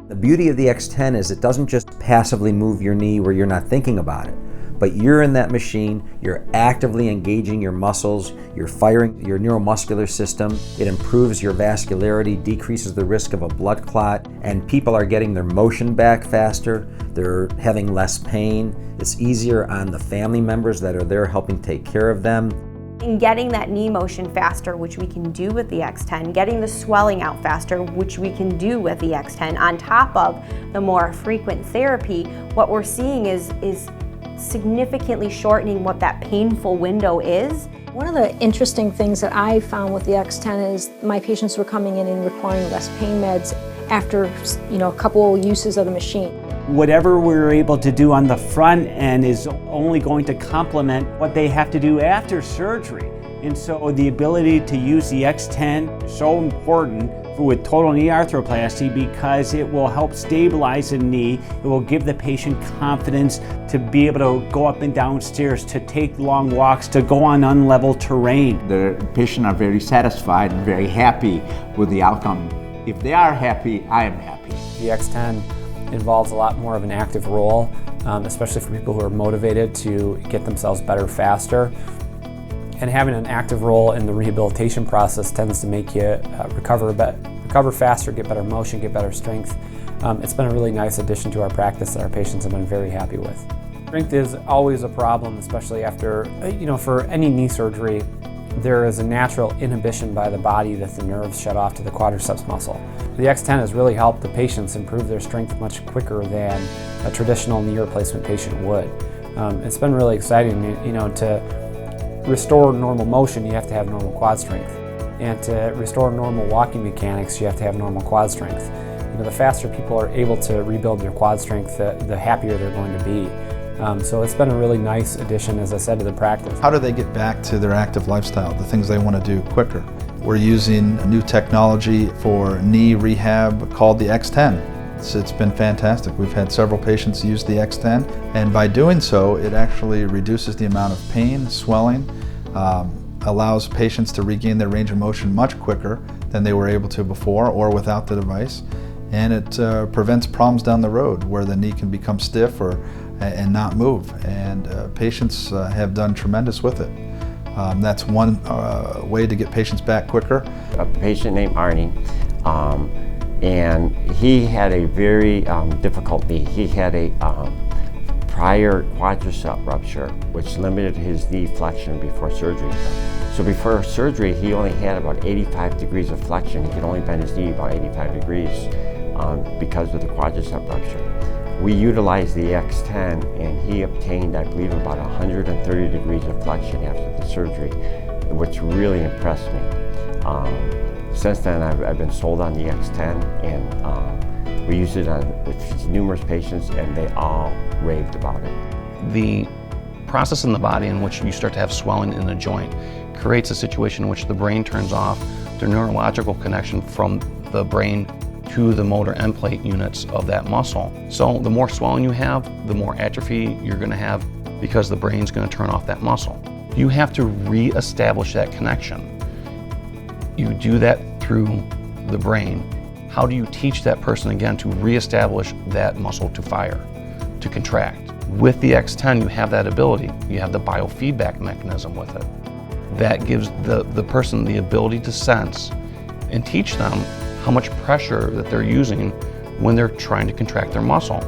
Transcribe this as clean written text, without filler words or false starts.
The beauty of the X10 is it doesn't just passively move your knee where you're not thinking about it, but you're in that machine, you're actively engaging your muscles, you're firing your neuromuscular system, it improves your vascularity, decreases the risk of a blood clot, and people are getting their motion back faster, they're having less pain, it's easier on the family members that are there helping take care of them. And getting that knee motion faster, which we can do with the X10, getting the swelling out faster, which we can do with the X10, on top of the more frequent therapy, what we're seeing is significantly shortening what that painful window is. One of the interesting things that I found with the X10 is my patients were coming in and requiring less pain meds after a couple uses of the machine. Whatever we're able to do on the front end is only going to complement what they have to do after surgery. And so the ability to use the X10 is so important with total knee arthroplasty because it will help stabilize the knee. It will give the patient confidence to be able to go up and down stairs, to take long walks, to go on unlevel terrain. The patient are very satisfied and very happy with the outcome. If they are happy, I am happy. The X10 involves a lot more of an active role, especially for people who are motivated to get themselves better faster. And having an active role in the rehabilitation process tends to make you recover faster, get better motion, get better strength. It's been a really nice addition to our practice that our patients have been very happy with. Strength is always a problem, especially after, for any knee surgery, there is a natural inhibition by the body that the nerves shut off to the quadriceps muscle. The X10 has really helped the patients improve their strength much quicker than a traditional knee replacement patient would. It's been really exciting, to restore normal motion, you have to have normal quad strength. And to restore normal walking mechanics, you have to have normal quad strength. The faster people are able to rebuild their quad strength, the happier they're going to be. So it's been a really nice addition, as I said, to the practice. How do they get back to their active lifestyle, the things they want to do quicker? We're using new technology for knee rehab called the X10. It's been fantastic. We've had several patients use the X10, and by doing so, it actually reduces the amount of pain, swelling, allows patients to regain their range of motion much quicker than they were able to before or without the device, and it prevents problems down the road where the knee can become stiff and not move, and patients have done tremendous with it. That's one way to get patients back quicker. A patient named Arnie, and he had a very difficult knee. He had a prior quadricep rupture, which limited his knee flexion before surgery. So before surgery, he only had about 85 degrees of flexion. He could only bend his knee about 85 degrees because of the quadricep rupture. We utilized the X10, and he obtained, I believe, about 130 degrees of flexion after the surgery, which really impressed me. Since then, I've been sold on the X10, and we used it on numerous patients, and they all raved about it. The process in the body in which you start to have swelling in the joint creates a situation in which the brain turns off the neurological connection from the brain to the motor end plate units of that muscle. So the more swelling you have, the more atrophy you're going to have because the brain's going to turn off that muscle. You have to re-establish that connection. You do that through the brain. How do you teach that person again to re-establish that muscle to fire, to contract? With the X10, you have that ability. You have the biofeedback mechanism with it. That gives the person the ability to sense and teach them how much pressure that they're using when they're trying to contract their muscle.